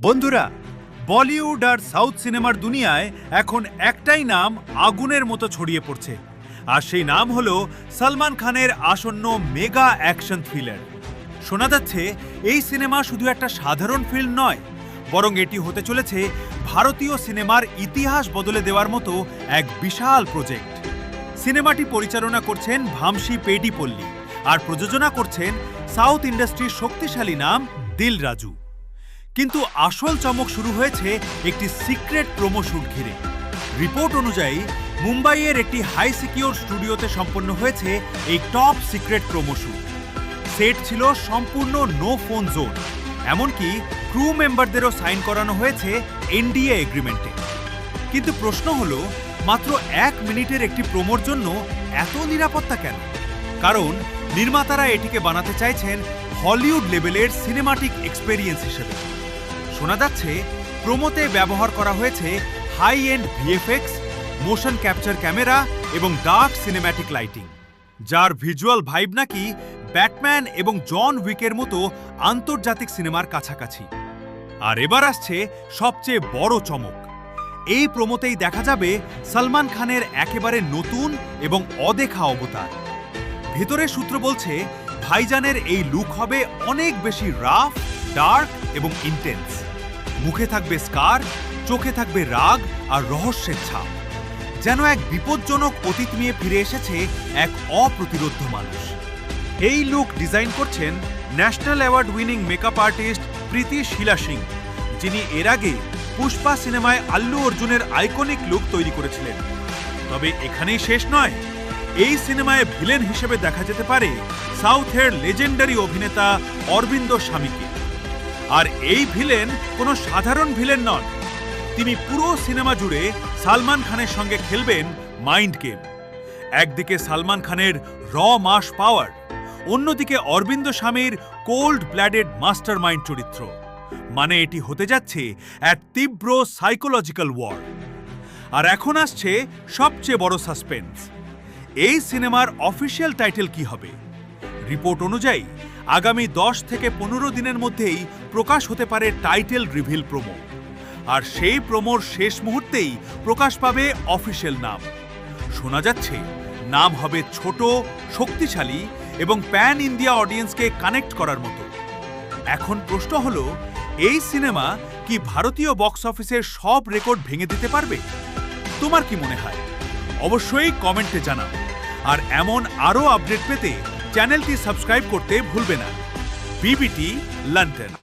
বন্ধুরা, বলিউড আর সাউথ সিনেমার দুনিয়ায় এখন একটাই নাম আগুনের মতো ছড়িয়ে পড়ছে, আর সেই নাম হলো সলমান খানের আসন্ন মেগা অ্যাকশন থ্রিলার। শোনা যাচ্ছে এই সিনেমা শুধু একটা সাধারণ ফিল্ম নয়, বরং এটি হতে চলেছে ভারতীয় সিনেমার ইতিহাস বদলে দেওয়ার মতো এক বিশাল প্রজেক্ট। সিনেমাটি পরিচালনা করছেন ভামসি পেডিপল্লি, আর প্রযোজনা করছেন সাউথ ইন্ডাস্ট্রির শক্তিশালী নাম দিল রাজু। কিন্তু আসল চমক শুরু হয়েছে একটি সিক্রেট প্রোমো শুট ঘিরে। রিপোর্ট অনুযায়ী মুম্বাইয়ের একটি হাই সিকিউর স্টুডিওতে সম্পন্ন হয়েছে এই top secret promo shoot. Set ছিল সম্পূর্ণ নো ফোন জোন, এমনকি ক্রু মেম্বারদেরও সাইন করানো হয়েছে এনডিএ এগ্রিমেন্টে। কিন্তু প্রশ্ন হলো, মাত্র 1 মিনিটের একটি প্রোমোর জন্য এত নিরাপত্তা কেন? কারণ নির্মাতারা এটিকে বানাতে চাইছেন হলিউড লেভেলের সিনেমাটিক এক্সপেরিয়েন্স হিসেবে। শোনা যাচ্ছে প্রোমোতে ব্যবহার করা হয়েছে high end VFX, motion capture camera এবং ডার্ক সিনেম্যাটিক লাইটিং, যার ভিজুয়াল ভাইব নাকি ব্যাটম্যান এবং জন উইকের মতো আন্তর্জাতিক সিনেমার কাছাকাছি। আর এবার আসছে সবচেয়ে বড় চমক। এই প্রোমোতেই দেখা যাবে সলমান খানের একেবারে নতুন এবং অদেখা অবতার। ভেতরের সূত্র বলছে ভাইজানের এই লুক হবে অনেক বেশি রাফ, ডার্ক এবং ইন্টেন্স। মুখে থাকবে স্কার, চোখে থাকবে রাগ আর রহস্যের ছাপ, যেন এক বিপজ্জনক অতীত নিয়ে ফিরে এসেছে এক অপ্রতিরোধ্য মানুষ। এই লুক ডিজাইন করছেন national award winning makeup artist Preeti Sheela Singh, যিনি এর আগে পুষ্পা সিনেমায় আল্লু অর্জুনের আইকনিক লুক তৈরি করেছিলেন। তবে এখানেই শেষ নয়, এই সিনেমায় ভিলেন হিসেবে দেখা যেতে পারে সাউথের লেজেন্ডারি অভিনেতা অরবিন্দ স্বামীকে। আর এই ভিলেন কোনো সাধারণ ভিলেন নন, তিনি পুরো সিনেমা জুড়ে সলমান খানের সঙ্গে খেলবেন মাইন্ড গেম। একদিকে সলমান খানের র মাস পাওয়ার, অন্যদিকে অরবিন্দ স্বামীর কোল্ড ব্লাডেড মাস্টার মাইন্ড চরিত্র। মানে এটি হতে যাচ্ছে এক তীব্র সাইকোলজিক্যাল ওয়ার। আর এখন আসছে সবচেয়ে বড় সাসপেন্স, এই সিনেমার অফিসিয়াল টাইটেল কি হবে? রিপোর্ট অনুযায়ী আগামী 10 থেকে 15 দিনের মধ্যেই প্রকাশ হতে পারে টাইটেল রিভিল প্রোমো। আর সেই প্রোমোর শেষ মুহূর্তেই প্রকাশ পাবে অফিসিয়াল নাম। শোনা যাচ্ছে নাম হবে ছোট, শক্তিশালী এবং প্যান ইন্ডিয়া অডিয়েন্সকে কানেক্ট করার মতো। এখন প্রশ্ন হলো, এই সিনেমা কি ভারতীয় বক্স অফিসের সব রেকর্ড ভেঙে দিতে পারবে? তোমার কি মনে হয়? অবশ্যই কমেন্টে জানাও। আর এমন আরও আপডেট পেতে চ্যানেলটি সাবস্ক্রাইব করতে ভুলবে না। BBT London.